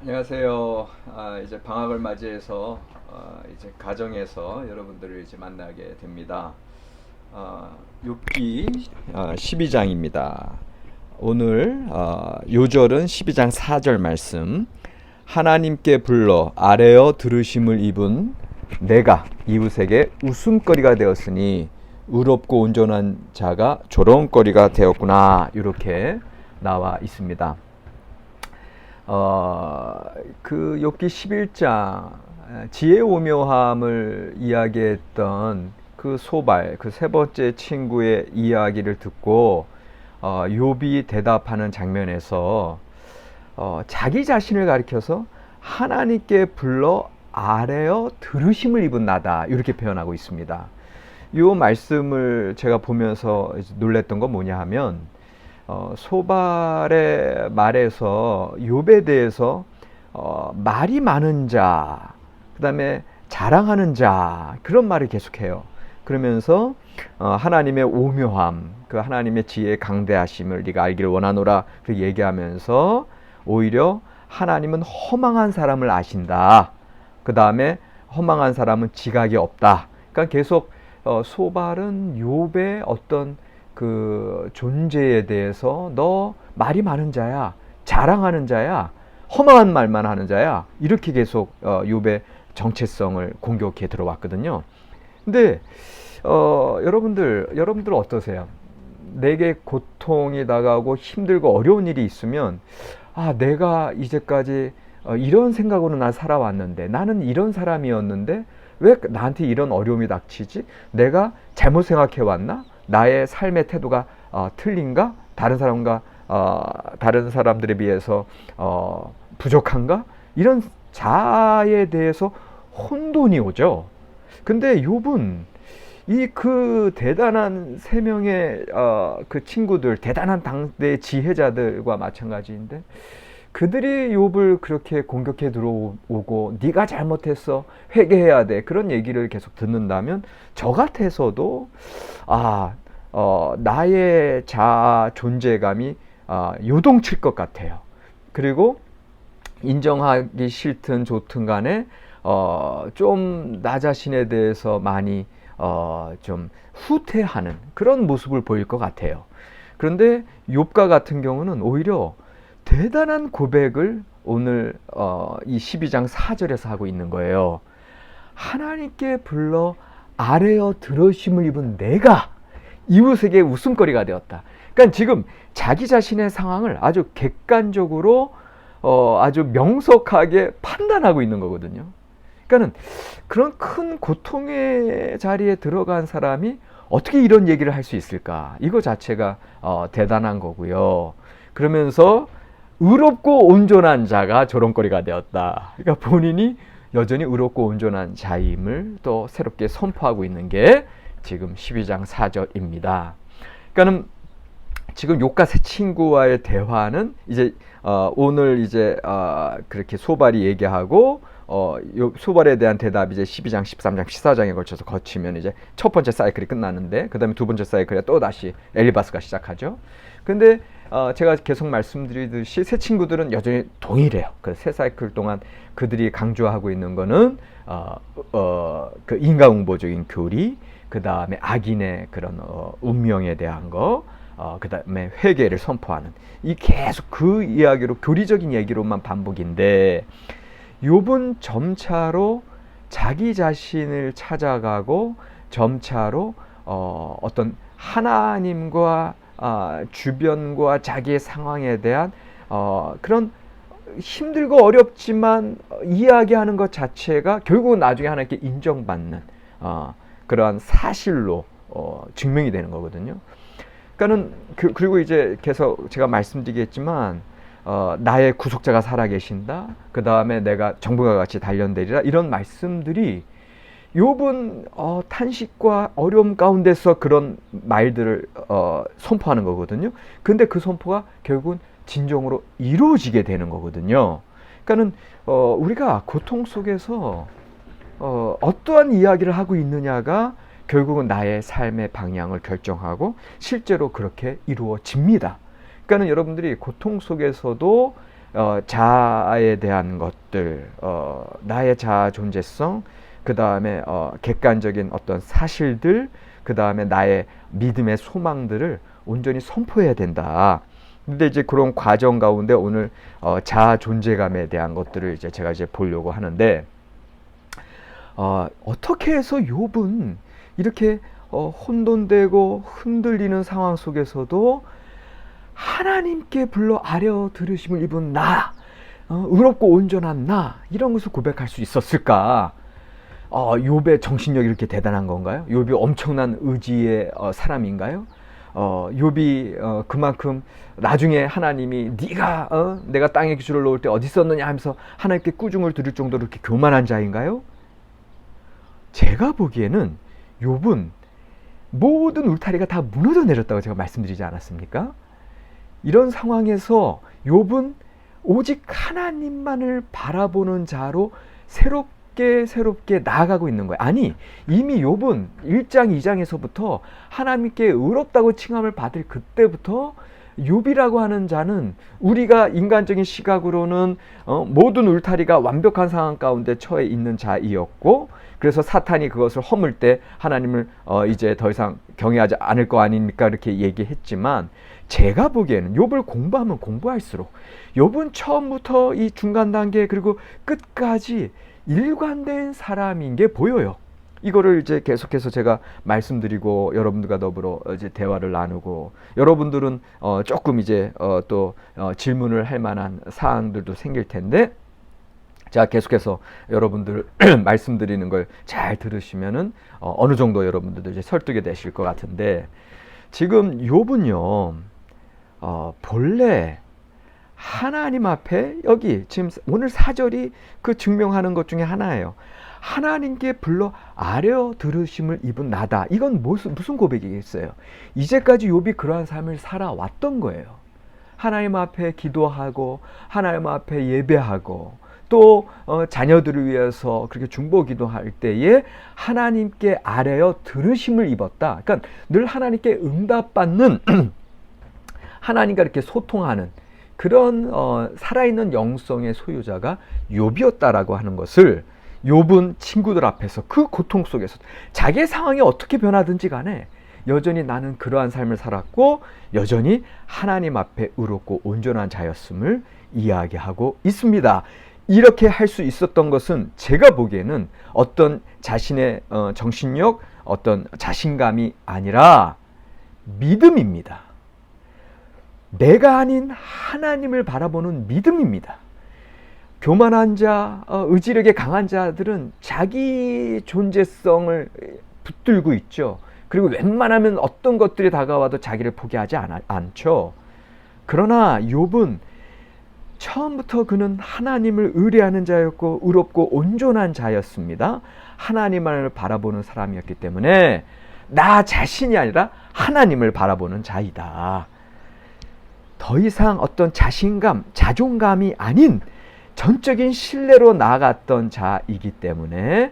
안녕하세요. 이제 방학을 맞이해서 이제 가정에서 여러분들을 이제 만나게 됩니다. 욥기 12장입니다. 오늘 요절은 12장 4절 말씀. 하나님께 불러 아뢰어 들으심을 입은 내가 이웃에게 웃음거리가 되었으니 의롭고 온전한 자가 조롱거리가 되었구나. 이렇게 나와 있습니다. 그 욥기 11장 지혜 오묘함을 이야기했던 그 소발, 그 세 번째 친구의 이야기를 듣고 욥이 대답하는 장면에서 자기 자신을 가리켜서 하나님께 불러 아뢰어 들으심을 입은 나다, 이렇게 표현하고 있습니다. 이 말씀을 제가 보면서 놀랬던 건 뭐냐 하면 소발의 말에서 욥에 대해서 말이 많은 자, 그 다음에 자랑하는 자, 그런 말을 계속해요. 그러면서 하나님의 오묘함, 그 하나님의 지혜의 강대하심을 네가 알기를 원하노라, 그 얘기하면서 오히려 하나님은 허망한 사람을 아신다. 그 다음에 허망한 사람은 지각이 없다. 그러니까 계속 소발은 욥의 어떤 그 존재에 대해서 너 말이 많은 자야, 자랑하는 자야, 허망한 말만 하는 자야, 이렇게 계속 욥의 정체성을 공격해 들어왔거든요. 근데 여러분들 어떠세요? 내게 고통이 다가오고 힘들고 어려운 일이 있으면 내가 이제까지 이런 생각으로 나 살아왔는데, 나는 이런 사람이었는데 왜 나한테 이런 어려움이 닥치지? 내가 잘못 생각해 왔나? 나의 삶의 태도가 틀린가? 다른 사람들에 비해서 부족한가? 이런 자아에 대해서 혼돈이 오죠. 근데 욥은 이 그 대단한 세 명의 그 친구들, 대단한 당대의 지혜자들과 마찬가지인데, 그들이 욥을 그렇게 공격해 들어오고 네가 잘못했어, 회개해야 돼, 그런 얘기를 계속 듣는다면 저 같아서도 나의 자아 존재감이 요동칠 것 같아요. 그리고 인정하기 싫든 좋든 간에 좀 나 자신에 대해서 많이 좀 후퇴하는 그런 모습을 보일 것 같아요. 그런데 욥과 같은 경우는 오히려 대단한 고백을 오늘 이 12장 4절에서 하고 있는 거예요. 하나님께 불러 아뢰어 들으심을 입은 내가 이웃에게 웃음거리가 되었다. 그러니까 지금 자기 자신의 상황을 아주 객관적으로 아주 명석하게 판단하고 있는 거거든요. 그러니까는 그런 큰 고통의 자리에 들어간 사람이 어떻게 이런 얘기를 할 수 있을까? 이거 자체가 대단한 거고요. 그러면서 의롭고 온전한 자가 조롱거리가 되었다. 그러니까 본인이 여전히 의롭고 온전한 자임을 또 새롭게 선포하고 있는 게 지금 12장 4절입니다. 그러니까는 지금 욥과 세 친구와의 대화는 이제 오늘 이제 그렇게 소발이 얘기하고 소발에 대한 대답이 이제 12장, 13장, 14장에 걸쳐서 거치면 이제 첫 번째 사이클이 끝나는데, 그 다음에 두 번째 사이클에 또 다시 엘리바스가 시작하죠. 근데 제가 계속 말씀드리듯이 새 친구들은 여전히 동일해요. 그 세 사이클 동안 그들이 강조하고 있는 거는 그 인과응보적인 교리, 그 다음에 악인의 그런 운명에 대한 거, 그 다음에 회개를 선포하는, 이 계속 그 이야기로, 교리적인 얘기로만 반복인데, 욥은 점차로 자기 자신을 찾아가고 점차로 어떤 하나님과 주변과 자기의 상황에 대한 그런 힘들고 어렵지만 이야기하는 것 자체가 결국은 나중에 하나님께 인정받는 그러한 사실로 증명이 되는 거거든요. 그러니까는 그리고 이제 계속 제가 말씀드리겠지만 나의 구속자가 살아계신다, 그 다음에 내가 정부가 같이 단련되리라, 이런 말씀들이 욥은 탄식과 어려움 가운데서 그런 말들을 선포하는 거거든요. 근데 그 선포가 결국은 진정으로 이루어지게 되는 거거든요. 그러니까는 우리가 고통 속에서 어떠한 이야기를 하고 있느냐가 결국은 나의 삶의 방향을 결정하고 실제로 그렇게 이루어집니다. 그러니까는 여러분들이 고통 속에서도 자아에 대한 것들, 나의 자아 존재성, 그 다음에 객관적인 어떤 사실들, 그 다음에 나의 믿음의 소망들을 온전히 선포해야 된다. 근데 이제 그런 과정 가운데 오늘 자아 존재감에 대한 것들을 이제 제가 이제 보려고 하는데, 어떻게 해서 욥은 이렇게 혼돈되고 흔들리는 상황 속에서도 하나님께 불러 아뢰어 들으심을 입은 나, 의롭고 온전한 나, 이런 것을 고백할 수 있었을까? 욥의 정신력이 이렇게 대단한 건가요? 욥이 엄청난 의지의 사람인가요? 욥이 그만큼 나중에 하나님이 네가 내가 땅에 기술을 놓을 때 어디 있었느냐 하면서 하나님께 꾸중을 들을 정도로 이렇게 교만한 자인가요? 제가 보기에는 욥은 모든 울타리가 다 무너져 내렸다고 제가 말씀드리지 않았습니까? 이런 상황에서 욥은 오직 하나님만을 바라보는 자로 새롭게 나아가고 있는 거예요. 아니, 이미 욥은 1장 2장에서부터 하나님께 의롭다고 칭함을 받을 그때부터 욥이라고 하는 자는 우리가 인간적인 시각으로는 모든 울타리가 완벽한 상황 가운데 처해 있는 자이었고, 그래서 사탄이 그것을 허물 때 하나님을 이제 더 이상 경외하지 않을 거 아닙니까? 이렇게 얘기했지만, 제가 보기에는 욥을 공부하면 공부할수록 욥은 처음부터 이 중간 단계 그리고 끝까지 일관된 사람인 게 보여요. 이거를 이제 계속해서 제가 말씀드리고 여러분들과 더불어 이제 대화를 나누고, 여러분들은 조금 이제 또 질문을 할 만한 사항들도 생길 텐데, 제가 계속해서 여러분들 말씀드리는 걸 잘 들으시면은 어느 정도 여러분들도 이제 설득이 되실 것 같은데, 지금 욥은요, 본래 하나님 앞에, 여기 지금 오늘 4절이 그 증명하는 것 중에 하나예요. 하나님께 불러 아뢰어 들으심을 입은 나다. 이건 무슨 고백이겠어요? 이제까지 욥이 그러한 삶을 살아왔던 거예요. 하나님 앞에 기도하고 하나님 앞에 예배하고 또 자녀들을 위해서 그렇게 중보 기도할 때에 하나님께 아뢰어 들으심을 입었다. 그러니까 늘 하나님께 응답받는 하나님과 이렇게 소통하는 그런 살아있는 영성의 소유자가 욥이었다라고 하는 것을, 욥은 친구들 앞에서 그 고통 속에서 자기의 상황이 어떻게 변하든지 간에 여전히 나는 그러한 삶을 살았고 여전히 하나님 앞에 의롭고 온전한 자였음을 이야기하고 있습니다. 이렇게 할 수 있었던 것은 제가 보기에는 어떤 자신의 정신력, 어떤 자신감이 아니라 믿음입니다. 내가 아닌 하나님을 바라보는 믿음입니다. 교만한 자, 의지력이 강한 자들은 자기 존재성을 붙들고 있죠. 그리고 웬만하면 어떤 것들이 다가와도 자기를 포기하지 않죠. 그러나 욥은 처음부터 그는 하나님을 의뢰하는 자였고 의롭고 온전한 자였습니다. 하나님만을 바라보는 사람이었기 때문에 나 자신이 아니라 하나님을 바라보는 자이다. 더 이상 어떤 자신감, 자존감이 아닌 전적인 신뢰로 나아갔던 자이기 때문에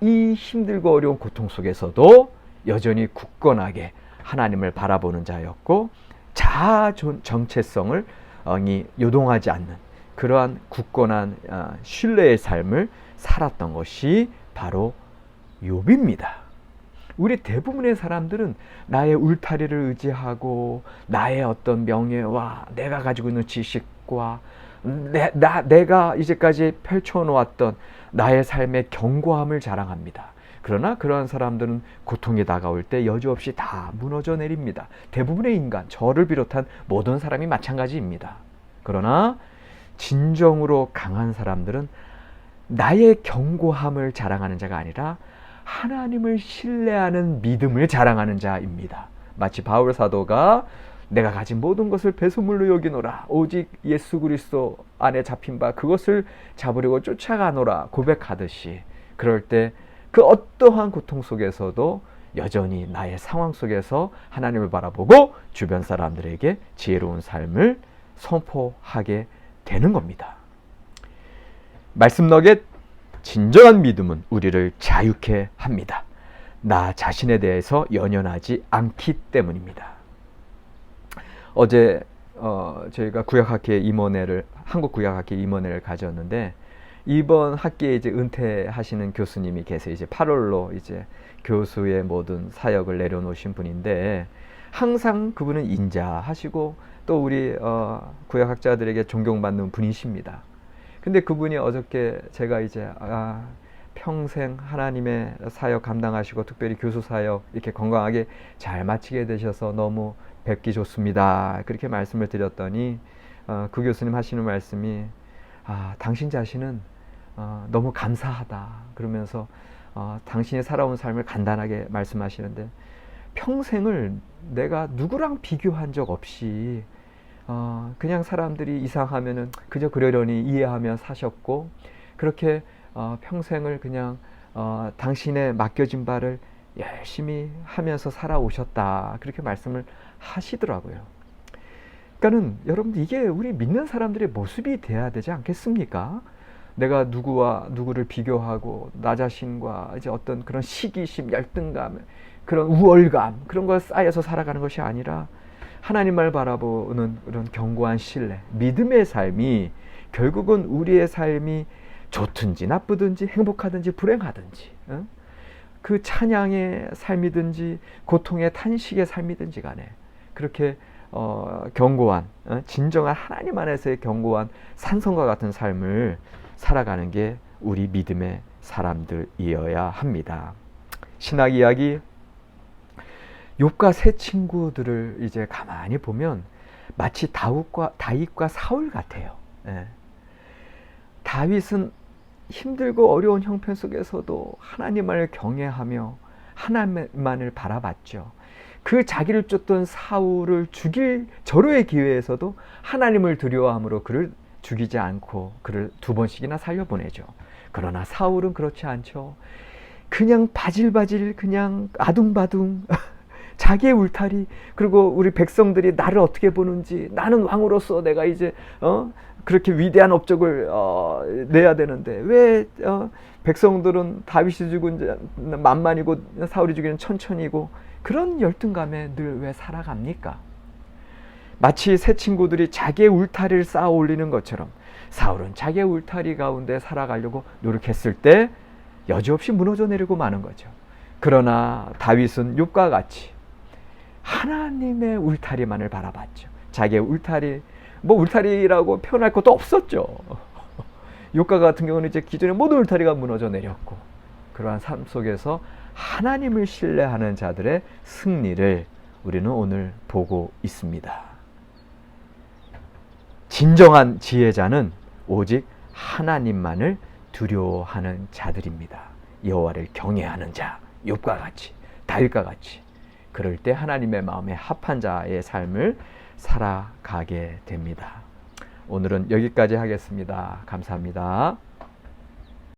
이 힘들고 어려운 고통 속에서도 여전히 굳건하게 하나님을 바라보는 자였고, 자아 정체성을 요동하지 않는 그러한 굳건한 신뢰의 삶을 살았던 것이 바로 욥입니다. 우리 대부분의 사람들은 나의 울타리를 의지하고 나의 어떤 명예와 내가 가지고 있는 지식과 내가 이제까지 펼쳐놓았던 나의 삶의 견고함을 자랑합니다. 그러나 그러한 사람들은 고통이 다가올 때 여지없이 다 무너져 내립니다. 대부분의 인간, 저를 비롯한 모든 사람이 마찬가지입니다. 그러나 진정으로 강한 사람들은 나의 견고함을 자랑하는 자가 아니라 하나님을 신뢰하는 믿음을 자랑하는 자입니다. 마치 바울 사도가 내가 가진 모든 것을 배설물로 여기노라, 오직 예수 그리스도 안에 잡힌 바 그것을 잡으려고 쫓아가노라 고백하듯이, 그럴 때 그 어떠한 고통 속에서도 여전히 나의 상황 속에서 하나님을 바라보고 주변 사람들에게 지혜로운 삶을 선포하게 되는 겁니다. 말씀 너겟, 진정한 믿음은 우리를 자유케 합니다. 나 자신에 대해서 연연하지 않기 때문입니다. 어제 저희가 구약학회 임원회를 한국 구약학회 임원회를 가졌는데 이번 학기에 이제 은퇴하시는 교수님이 계세요. 이제 8월로 이제 교수의 모든 사역을 내려놓으신 분인데 항상 그분은 인자하시고 또 우리 구약학자들에게 존경받는 분이십니다. 근데 그분이 어저께 제가 이제 평생 하나님의 사역 감당하시고 특별히 교수 사역 이렇게 건강하게 잘 마치게 되셔서 너무 뵙기 좋습니다. 그렇게 말씀을 드렸더니 그 교수님 하시는 말씀이 당신 자신은 너무 감사하다. 그러면서 당신이 살아온 삶을 간단하게 말씀하시는데 평생을 내가 누구랑 비교한 적 없이 그냥 사람들이 이상하면은 그저 그러려니 이해하며 사셨고 그렇게 평생을 그냥 당신의 맡겨진 바를 열심히 하면서 살아오셨다. 그렇게 말씀을 하시더라고요. 그러니까는 여러분들 이게 우리 믿는 사람들의 모습이 돼야 되지 않겠습니까? 내가 누구와 누구를 비교하고 나 자신과 이제 어떤 그런 시기심, 열등감, 그런 우월감 그런 걸 쌓여서 살아가는 것이 아니라 하나님을 바라보는 그런 견고한 신뢰, 믿음의 삶이 결국은 우리의 삶이 좋든지 나쁘든지 행복하든지 불행하든지 그 찬양의 삶이든지 고통의 탄식의 삶이든지 간에 그렇게 견고한 진정한 하나님 안에서의 견고한 산성과 같은 삶을 살아가는 게 우리 믿음의 사람들이어야 합니다. 신학 이야기 욥과 세 친구들을 이제 가만히 보면 마치 다윗과 사울 같아요. 다윗은 힘들고 어려운 형편 속에서도 하나님을 경외하며 하나님만을 바라봤죠. 그 자기를 쫓던 사울을 죽일 절호의 기회에서도 하나님을 두려워함으로 그를 죽이지 않고 그를 2번씩이나 살려보내죠. 그러나 사울은 그렇지 않죠. 그냥 바질바질 그냥 아둥바둥 자기의 울타리 그리고 우리 백성들이 나를 어떻게 보는지 나는 왕으로서 내가 이제 그렇게 위대한 업적을 내야 되는데 왜 백성들은 다윗이 죽은 만만이고 사울이 죽이는 천천히고 그런 열등감에 늘 왜 살아갑니까? 마치 새 친구들이 자기의 울타리를 쌓아 올리는 것처럼 사울은 자기의 울타리 가운데 살아가려고 노력했을 때 여지없이 무너져 내리고 마는 거죠. 그러나 다윗은 욥과 같이 하나님의 울타리만을 바라봤죠. 자기의 울타리, 울타리라고 표현할 것도 없었죠. 욥과 같은 경우는 이제 기존의 모든 울타리가 무너져 내렸고 그러한 삶 속에서 하나님을 신뢰하는 자들의 승리를 우리는 오늘 보고 있습니다. 진정한 지혜자는 오직 하나님만을 두려워하는 자들입니다. 여호와를 경외하는 자, 욥과 같이, 다윗과 같이 그럴 때 하나님의 마음에 합한 자의 삶을 살아가게 됩니다. 오늘은 여기까지 하겠습니다. 감사합니다.